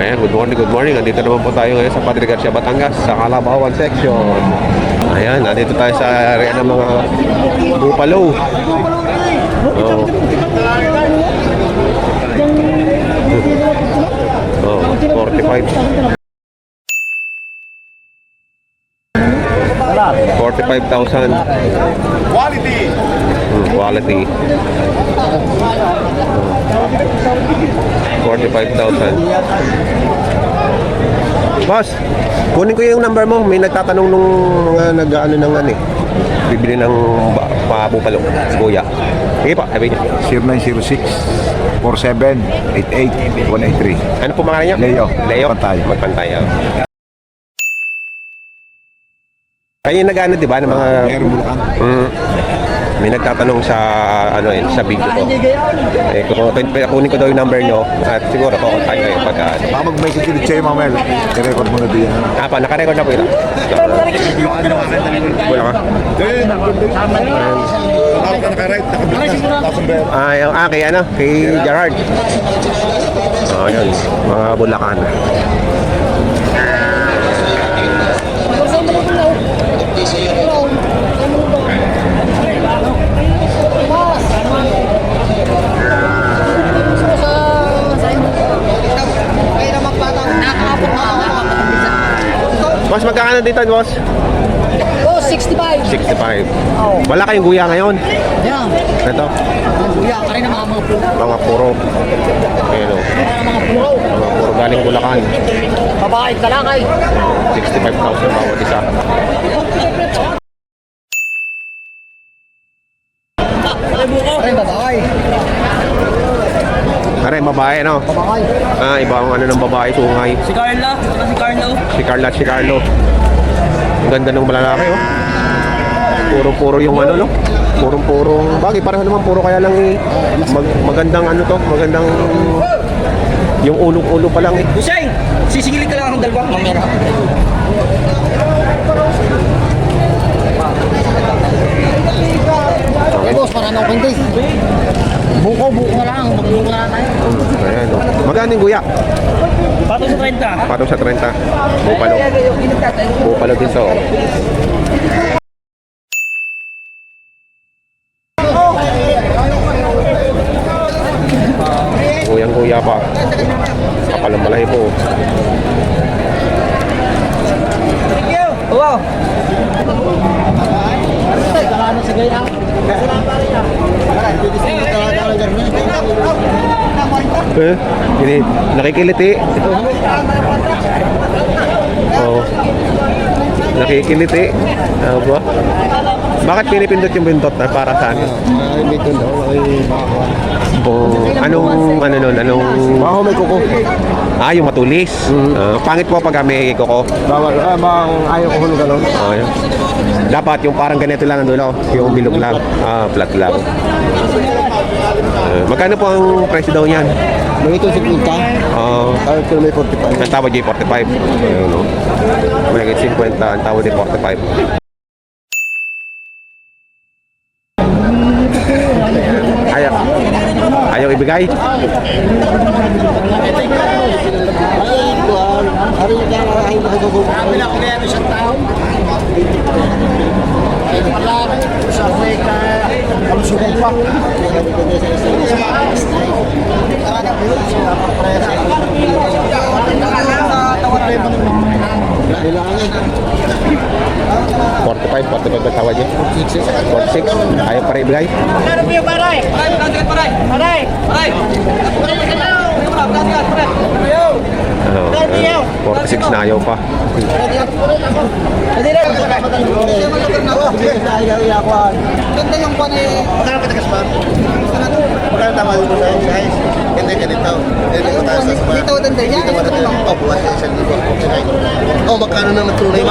Ayan, good morning, good morning. Nandito naman po tayo ngayon sa Padre Garcia, Batangas, sa Kalabawan section. Ayan, nandito tayo sa area ng mga bupalo. Oh, 45. 45,000. Quality. Quality. 45,000. Boss, kunin ko yung number mo. May nagtatanong nung mga nag-ano ng ano eh. Bibili ng pabupalo, kuya. Sige pa, sabi niya. 0906-4788-183. Ano po mga niya? Leo. Leo? Magpantay. Magpantay. Kayo nag-ano, di ba, ng mga... Meron Bulacan. May nagtatanong sa ano eh, sa video ko. Eh, kunin ko daw yung number nyo at siguro ko tayo kayo pagka... Baka mag-message ulit sa'yo, Mamel. I-record mo na diyan. Pa, naka-record na po ito. Wala ka? Tawag ka naka-right, naka-business. Kay ano? Kay Gerard. Yun. Mga Bulacan. Boss, magkakano dito, boss? Oh, 65. 65. Oh. Wala kayong guya ngayon? Yan. Ito? Kuya, kaya na mga puro. Mga puro. Ayan o. Mga puro. Mga puro galing Bulacan. Babae, kalakay. 65,000 bawat isa. Ay, babae. Kare, babae, no? Babae. Ibang ano ng babae, sungay. Si Carla, si Carlo. Si Carla at si Carlo. Ang ganda ng malalaki, oh. Puro-puro yung ano, no? Puro-purong bagay, pareho naman puro kaya lang eh. Magandang ano to, magandang yung ulo-ulo pa lang eh. Hussein, sisigilid ka lang akong dalawa. Mamera. Eh, boss, para na open days. Buko na lang. Magbuko na lang tayo. Ayan, oh. Magkano yung guya? Patong sa 30. Patong sa 30. Bupalo. Bupalo din to. Kuyang-kuya pa. Kapalang malay po. Wow. Gini, nakikiliti. Oh. Nakikiliti. Ano ba? Bakit pinipindot yung bindot na para saan? Anong ano nun? Anong... Baka may kuko. Yung matulis. Pangit po pag may kuko. Bawal. Baka ayaw ko hulog galon. Yun. Dapat yung parang ganito lang ang dulo. Yung bilog lang. Flat lang. Magkano po ang price daw niyan? May ito sa pinta. Tawag ko may 45. Ang tawad yung 45. Ayun, no? May 50. Ang tawad yung 45. Ayaw ibigay? $45 ang tawad niya. 46. Ayaw para ibigay? Paray. Paray. Paray. 46 na ayaw pa. Ganda yung pan eh. Magkano ka tagas pa? Magkano tama dito sa size? Hindi ganito. Dito ganda yan. Buwas sa isang libo. Magkano na nagtunay mo?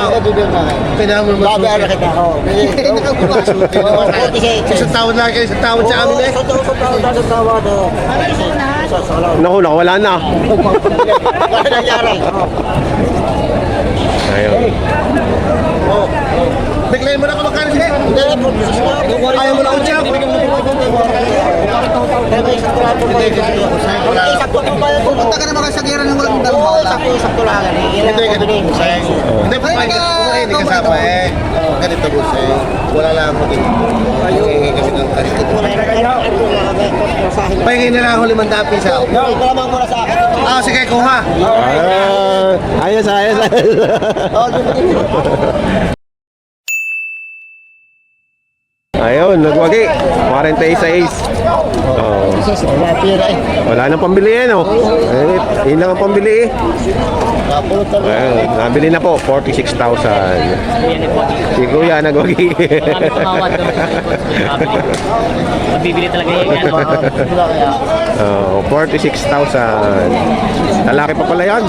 Kailangan mo naman. Babi, ano kita ako. Isang tawad lang kayo, isang tawad sa amin eh. Isang tawad. Naku, wala na. Wala nangyari. Ayun. Declare mo na kung magkano siya. Ayaw mo na kung siya. Pupunta ka naman sa gera ng walang dalawang. sakto lang. Hindi, ganito busay. Hindi pa hindi kasama eh. Ganito busay. Wala lang ako din. Pahingi kami ng kasi. Pahingi na lang ako 500 piso. Ito naman muna sa akin. Ah, sige, kuha. Ayos. Ayun, nagwagi. 46. Oh. Wala pira eh. Wala nang pambili yan, oh. Yun lang ang pambili eh. Kapulot na Ayun, nabili na po, 46,000. Si Kuya nagwagi. Mabibili talaga yan. Oh, 46,000. Lalaki pa pala yan.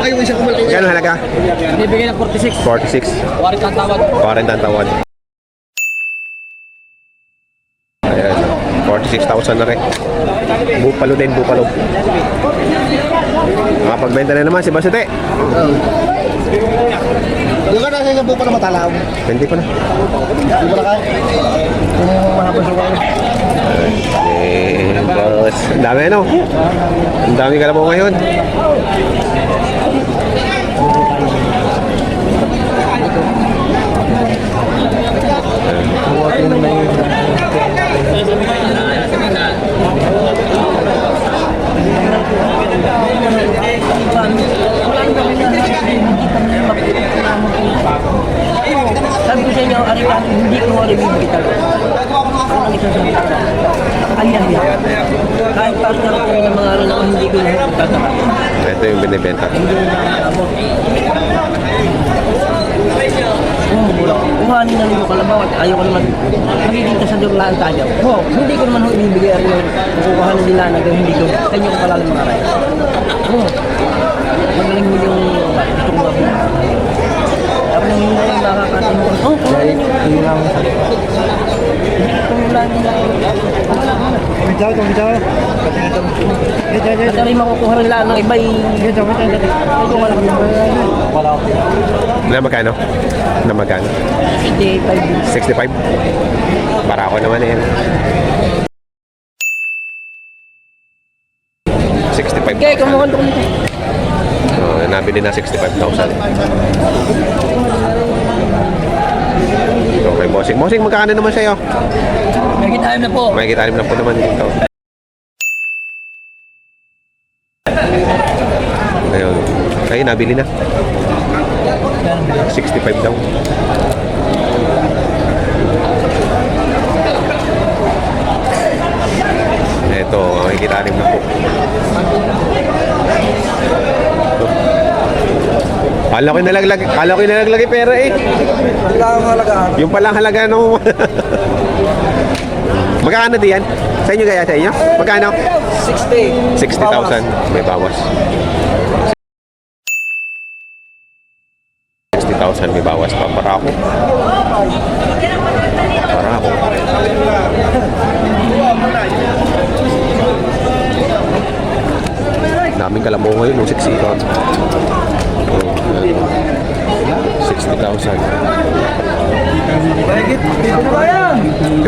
Ay, yung isa kumalit. Gano'ng halaga? Bibigyan ng 46. 46. Warit ang tawad. 40 ang tawad. Ayan, 46,000 na rin. Bupalo din, bupalo. Nakapagbenta na naman si Basete. Yung ka na sa buko na matalaw. Hindi ko na. Hindi mo na kaya. Yung mahapon sa kayo. Boss. Ang dami ano? Ang dami ka na po ngayon. Sabi ko sa inyo, Arikan, hindi ko rin bibigyan talaga. Ang isang salita. Ayan yan. Kahit partner ko rin ng mga rin ako, hindi ko rin tatama. Ito yung binibenta. Kuhanin na rin yung kalabaw at ayaw ko naman magiging kasadurlaan tayo. Hindi ko naman ibibigay rin yung kukuhanin nila na hindi ko. Kanya ko pala mga rin. Magaling mo yung gusto ko mabili. Tapos nang hindi yung nakakatin mo. Kuhanin nyo. Kuhanin nila. At rin makukuha rin lang ng iba ito wala Na magkano? Na magkano? 65? Para ako naman eh. 65. Okay, kumuha ko nito. Nabili na 65,000. Okay, bossing. Bossing, magkano naman sa'yo? May kita na po. May kita na po naman dito. Ayun. Kayo, nabili na. 65 daw. Ito, makikita na po. Kala ko nalaglag pera eh. Yung palang halaga nung... Magkano diyan? Sa inyo kaya sa inyo? Magkano? 60. 60,000. May bawas. 60,000 may bawas pa. Para ako. Daming kalabaw ngayon nung 60,000. 60,000.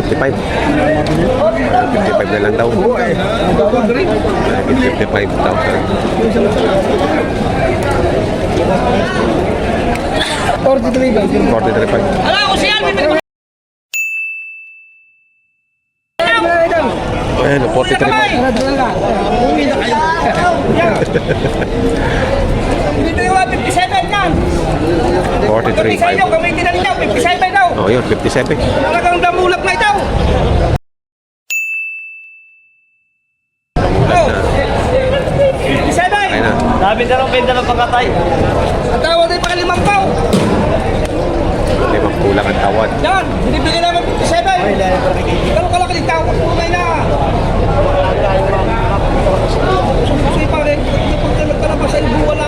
55. 55 na lang daw. 55,000. 43,500. Ala ko siya, bibili ko. Ayun, 43,500. Bibili ko 57 lang. 43,500. Gamitin na ninyo, 57 daw. Oh, yun, 57. Talagang damulak na ito. Oh. 57. Ayun na. Sabi na rin benda ng pagkatay. Ang tawad ay paka 5 pao. 5 kulang ang tawad. Yan, binibigyan naman 57. Ganun ka lang kalitaw. Kumay na. Kasi pare, pag nagkalabas sa ibu, wala.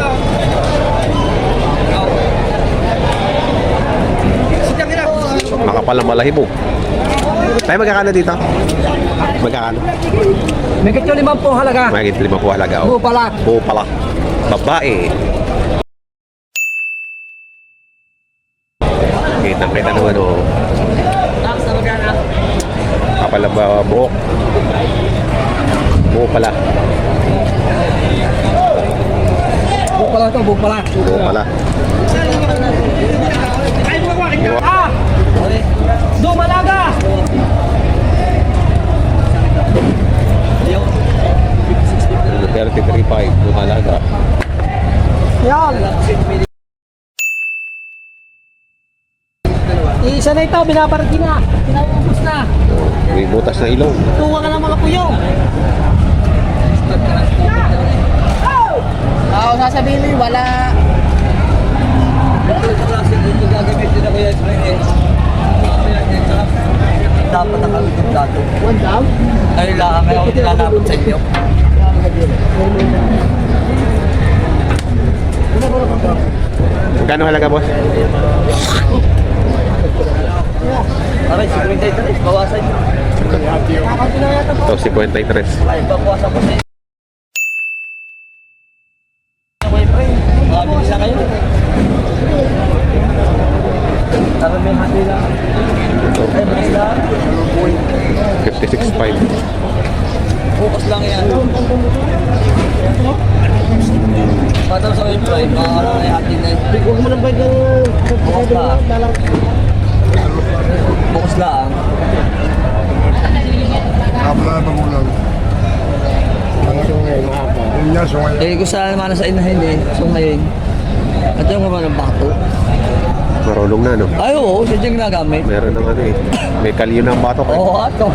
Sidyang ina. Makapal ang malahibo. Tayo magkakano dito? Magkakano? May kityo 5 po halaga. Magigit 5 po halaga. Oh. Bupala. Bupala. Babae. Kita naman oh. Kapal ang buhok. buo pala. Buo pala ito, buo pala. Buo pala. Dumalaga! 33.5 lumalaga. Yan. Isa na ito, binabargi na. Pinaubos na. May butas na ilong. Tuwa ka ng mga puyo. Oo, sasabihin mo wala. Dapat nakalutong dato. One down? Ay lang, kaya ako nilalapot sa inyo. Magkano halaga, boss? Aray, 53, bawasan nyo. Ito, 53. Ay, bawasan ko sa inyo. Makabili na kayo. Tara, may hati lang. Ay, bukas lang. 56.5. Bukas lang yan. Patang sa website, makakala na yung hati na yun. Huwag mo nang bayad ng... Bukas lang. Bukas lang. Eh, kung saan naman sa inahin eh. So ngayon, at yung mga ng bato. Marulong na, no? Ay, oo, siya dyan ginagamit. Meron ng ano eh. May kalyo ng batok eh. Oo, ato.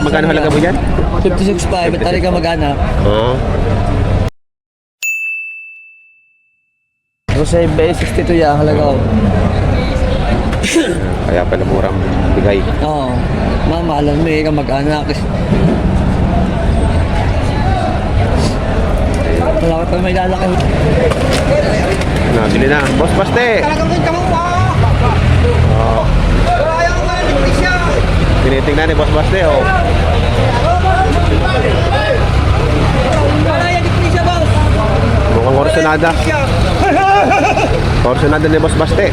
Magkano halaga mo yan? 56.5, at tali ka mag-anak. Oo. Kasi 62 yan, halaga ko. Kaya pala murang bigay. Oo. Mama, alam mo eh, ka mag-anak. Wala ka pa may lalaki. Nabili na. Boss Baste! Oh. Tinitingnan ni Boss Baste, oh. Mukhang Orsonada. Orsonada ni Boss Baste.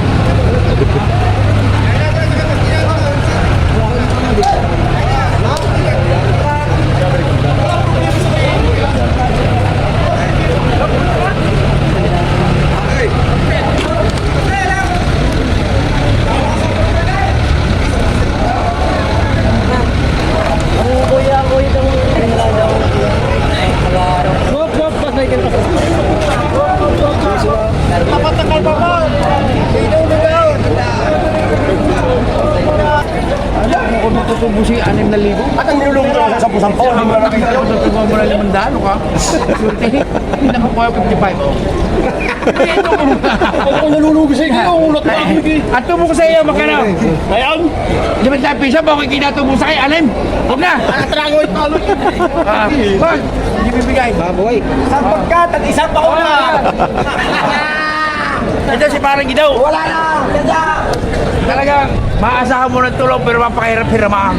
Tubusin 6,000. At ang nilulong ko sa 10,000. Hindi mo na nakikita ko sa tubo mo na 500, ka? Hindi na ko 55, oh. Kung nalulugi sa iyo, ulot mo ako. At tubo ko sa iyo, magkano? Ngayon? 5 piso, bakit kinatubo sa kayo? Alim? Huwag na! Atrago ito, alot. Boss, hindi bibigay. Baboy. Isang pagkat at isang baon na. Ito si parang gidaw. Wala na! Talagang maasahan mo ng tulong pero mapakahirap-hiramahan.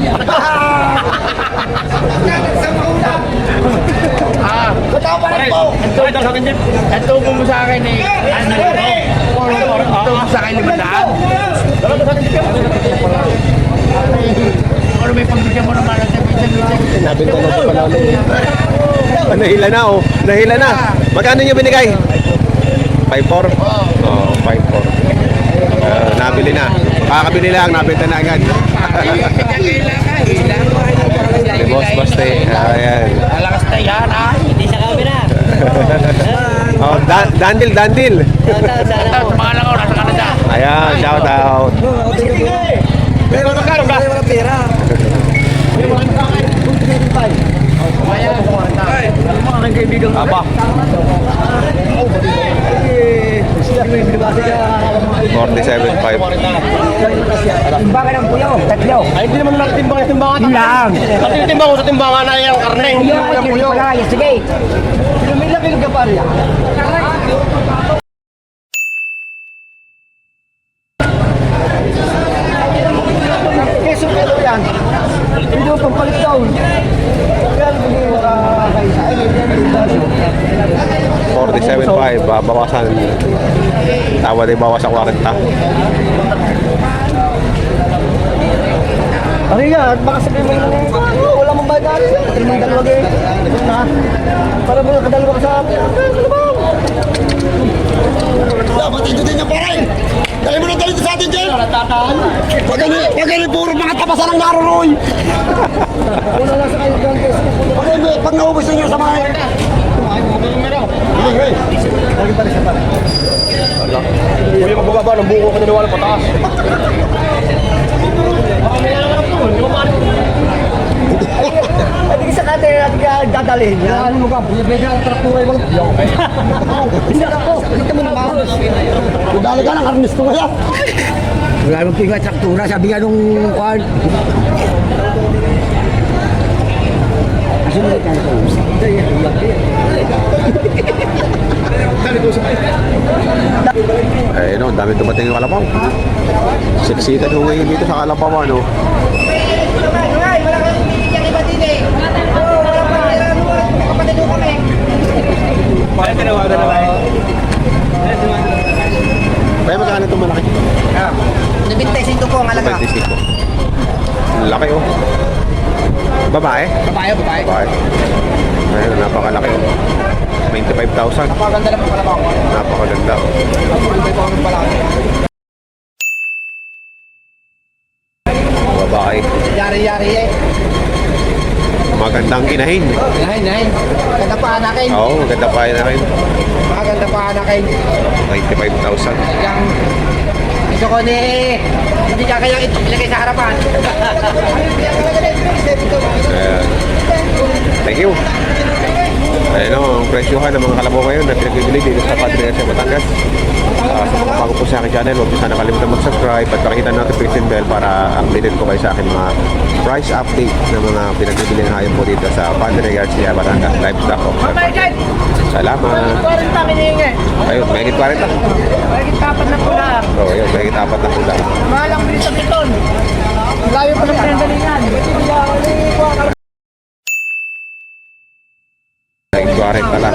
Totoo pa rin po! Ito mo sa akin eh. Ito mo sa akin 500. Ano may pagbigyan mo naman? Nabinta na si Palalo. Nahila na, oh. Nahila na. Magkano niyo binigay? 5.4? Oo, 5.4. Nabili na. Kakabili lang, nabenta na agad. Si Boss Baste. Ayan. Alakas na yan, ha? Hindi sa camera. Oh, Dandil, Dandil. Ito, mga langaw, nasa Canada. Ayan, shout out. Pero magkano ba? Wala pera. Mga kaibigan. Aba. 47.5. Timbangan ng puyo, tatlo. Ay, hindi naman nakatimbang yung timbangan. Lang. Pati yung timbang ko sa timbangan na yung karne. Hindi naman yung puyo. Sige. Lumilaki ka pa rin. Keso kilo yan. Hindi mo pampalit daw. Kaya hindi wala kayo sa akin. 47.5. Bawasan. Tawa din bawas sa 40. Ano yan? Baka sabihin mo yung wala mong bayad ari. Pati mong dalawa kayo. Para mo nakadalawa ka sa amin. Kalabaw! Dapat ito din niya pare. Dali mo na dali sa atin dyan. Pag ganun puro mga tapasan ng naruroy. Una lang sa kayo dyan. Pag naubos ninyo sa mga... Lagi pa rin siya pare. Hindi ka bababa ng buko kaniniwala pataas. Hindi ka sa kate at dadalhin niya. Ano mo ka? Bibigyan ang traktura yung hindi ako. Hindi mo naman. Dali ka ng karnis ko kaya. Wala nung pinga traktura. Sabi nga nung kwan. Asunod ka na ito. Eh no, dami dumating yung kalabaw. Siksikan ho ngayon dito sa kalabaw, ano. Kaya magkano itong malaki? Nabintesin ko po ang alaga. 25. Laki oh. Babae? Babae. Babae. Ayun, napakalaki oh. 25,000. Napaganda naman pala ba ako? Napakaganda oh. Babae. Yari-yari eh. Magandang inahin. Nahin. Maganda pa anakin. Oo, maganda pa yun akin. Maganda pa anakin. 95,000. Yung gusto ko ni hindi ka kayang ito ilagay sa harapan. Ayan. Thank you. Ayun o, ang presyohan ng mga kalabaw ngayon na pinagbibili dito sa Padre sa Batangas. Sa mga bago po sa aking channel, huwag niyo sana kalimutan mag-subscribe at pakita ng notification bell para updated po kayo sa akin mga price update ng mga pinagbibili na ngayon po dito sa Padre Garcia Batangas Livestock Auction. Salamat. 40 minihingi. Ayun, may higit 40. Bakit tapat na pula? Oo, ayun, may higit 4 na pula. Mahalang bilis sa piton. Layo pa ng pinandalingan. May higit 40 pala.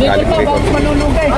Galing Bicol. Manunugay.